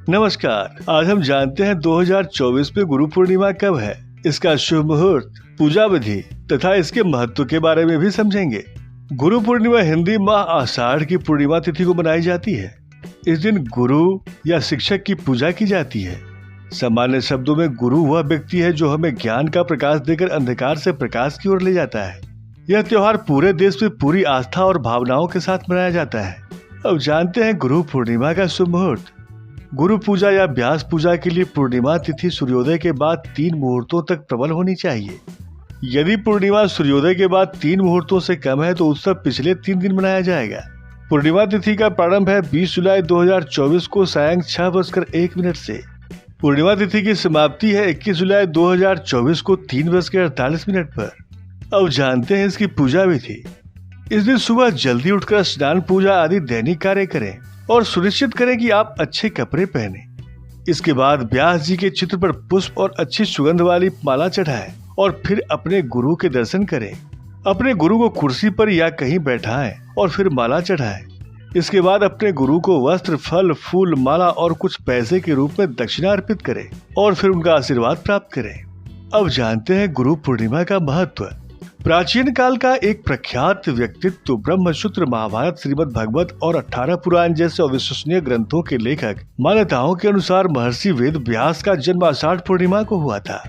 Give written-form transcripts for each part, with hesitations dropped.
नमस्कार। आज हम जानते हैं 2024 में गुरु पूर्णिमा कब है, इसका शुभ मुहूर्त, पूजा विधि तथा इसके महत्व के बारे में भी समझेंगे। गुरु पूर्णिमा हिंदी माह आषाढ़ की पूर्णिमा तिथि को मनाई जाती है। इस दिन गुरु या शिक्षक की पूजा की जाती है। सामान्य शब्दों में गुरु वह व्यक्ति है जो हमें ज्ञान का प्रकाश देकर अंधकार से प्रकाश की ओर ले जाता है। यह त्योहार पूरे देश में पूरी आस्था और भावनाओं के साथ मनाया जाता है। अब जानते हैं गुरु पूर्णिमा का शुभ मुहूर्त। गुरु पूजा या व्यास पूजा के लिए पूर्णिमा तिथि सूर्योदय के बाद 3 मुहूर्तों तक प्रबल होनी चाहिए। यदि पूर्णिमा सूर्योदय के बाद 3 मुहूर्तों से कम है तो उत्सव पिछले 3 दिन मनाया जाएगा। पूर्णिमा तिथि का प्रारंभ है 20 जुलाई 2024 को सायं 6:01 से। पूर्णिमा तिथि की समाप्ति है 21 जुलाई 2024 को 3:48 पर। अब जानते हैं इसकी पूजा विधि। इस दिन सुबह जल्दी उठकर स्नान, पूजा आदि दैनिक कार्य करें और सुनिश्चित करें कि आप अच्छे कपड़े पहने। इसके बाद व्यास जी के चित्र पर पुष्प और अच्छी सुगंध वाली माला चढ़ाएं और फिर अपने गुरु के दर्शन करें। अपने गुरु को कुर्सी पर या कहीं बैठाएं और फिर माला चढ़ाएं। इसके बाद अपने गुरु को वस्त्र, फल, फूल, माला और कुछ पैसे के रूप में दक्षिणा अर्पित करें और फिर उनका आशीर्वाद प्राप्त करें। अब जानते हैं गुरु पूर्णिमा का महत्व। प्राचीन काल का एक प्रख्यात व्यक्तित्व, ब्रह्मसूत्र, महाभारत, श्रीमद् भागवत और 18 पुराण जैसे अविश्वसनीय ग्रंथों के लेखक, मान्यताओं के अनुसार महर्षि वेद व्यास का जन्म आषाढ़ पूर्णिमा को हुआ था।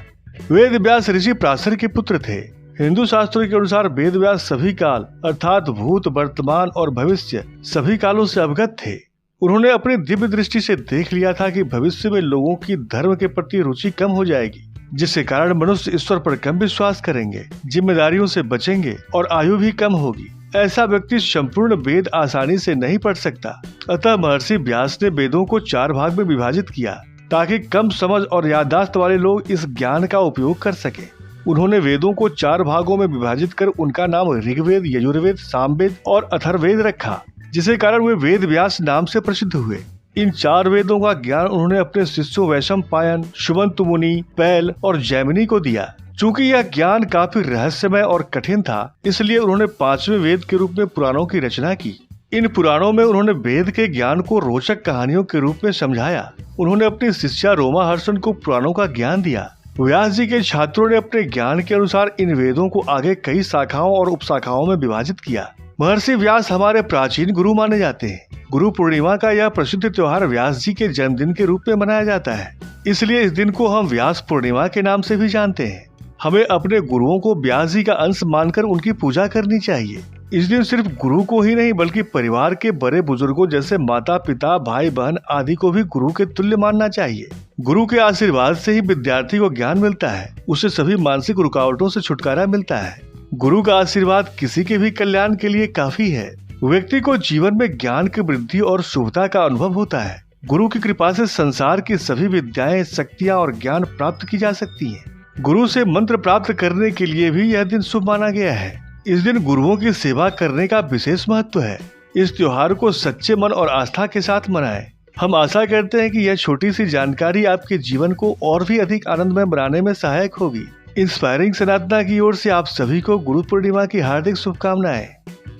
वेद व्यास ऋषि पराशर के पुत्र थे। हिंदू शास्त्रों के अनुसार वेद व्यास सभी काल अर्थात भूत, वर्तमान और भविष्य सभी कालों से अवगत थे। उन्होंने अपनी दिव्य दृष्टि से देख लिया था कि भविष्य में लोगों की धर्म के प्रति रुचि कम हो जाएगी, जिसके कारण मनुष्य ईश्वर पर कम विश्वास करेंगे, जिम्मेदारियों से बचेंगे और आयु भी कम होगी। ऐसा व्यक्ति संपूर्ण वेद आसानी से नहीं पढ़ सकता। अतः महर्षि व्यास ने वेदों को 4 भाग में विभाजित किया ताकि कम समझ और याददाश्त वाले लोग इस ज्ञान का उपयोग कर सके। उन्होंने वेदों को 4 भागों में विभाजित कर उनका नाम ऋग्वेद, यजुर्वेद, सामवेद और अथर्ववेद रखा, जिसके कारण वे वेद व्यास नाम से प्रसिद्ध हुए। इन 4 वेदों का ज्ञान उन्होंने अपने शिष्यों वैशंपायन, सुमंत मुनि, पैल और जैमिनी को दिया। चूंकि यह ज्ञान काफी रहस्यमय और कठिन था, इसलिए उन्होंने 5वें वेद के रूप में पुराणों की रचना की। इन पुराणों में उन्होंने वेद के ज्ञान को रोचक कहानियों के रूप में समझाया। उन्होंने अपनी शिष्या रोमाहर्षण को पुराणों का ज्ञान दिया। व्यास जी के छात्रों ने अपने ज्ञान के अनुसार इन वेदों को आगे कई शाखाओं और उपशाखाओं में विभाजित किया। महर्षि व्यास हमारे प्राचीन गुरु माने जाते हैं। गुरु पूर्णिमा का यह प्रसिद्ध त्योहार व्यास जी के जन्मदिन के रूप में मनाया जाता है, इसलिए इस दिन को हम व्यास पूर्णिमा के नाम से भी जानते हैं। हमें अपने गुरुओं को व्यास जी का अंश मानकर उनकी पूजा करनी चाहिए। इस दिन सिर्फ गुरु को ही नहीं बल्कि परिवार के बड़े बुजुर्गों जैसे माता, पिता, भाई, बहन आदि को भी गुरु के तुल्य मानना चाहिए। गुरु के आशीर्वाद से ही विद्यार्थी को ज्ञान मिलता है, उसे सभी मानसिक रुकावटों से छुटकारा मिलता है। गुरु का आशीर्वाद किसी के भी कल्याण के लिए काफी है। व्यक्ति को जीवन में ज्ञान की वृद्धि और शुभता का अनुभव होता है। गुरु की कृपा से संसार की सभी विद्याएं, शक्तियां और ज्ञान प्राप्त की जा सकती हैं। गुरु से मंत्र प्राप्त करने के लिए भी यह दिन शुभ माना गया है। इस दिन गुरुओं की सेवा करने का विशेष महत्व है। इस त्योहार को सच्चे मन और आस्था के साथ मनाएं। हम आशा करते हैं कि यह छोटी सी जानकारी आपके जीवन को और भी अधिक आनंदमय बनाने में सहायक होगी। इंस्पायरिंग सनातना की ओर से आप सभी को गुरु पूर्णिमा की हार्दिक शुभकामनाएं।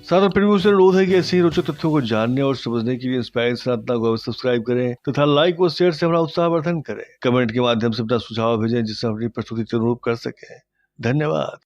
साथ में मुझसे अनुरोध है कि ऐसे ही रोचक तथ्यों को जानने और समझने के लिए इंस्पायरिंग सनातना को सब्सक्राइब करें तथा लाइक और शेयर से हमारा उत्साहवर्धन करें। कमेंट के माध्यम से अपना सुझाव भेजें जिससे हम अपनी प्रस्तुति के अनुरूप कर सकें। धन्यवाद।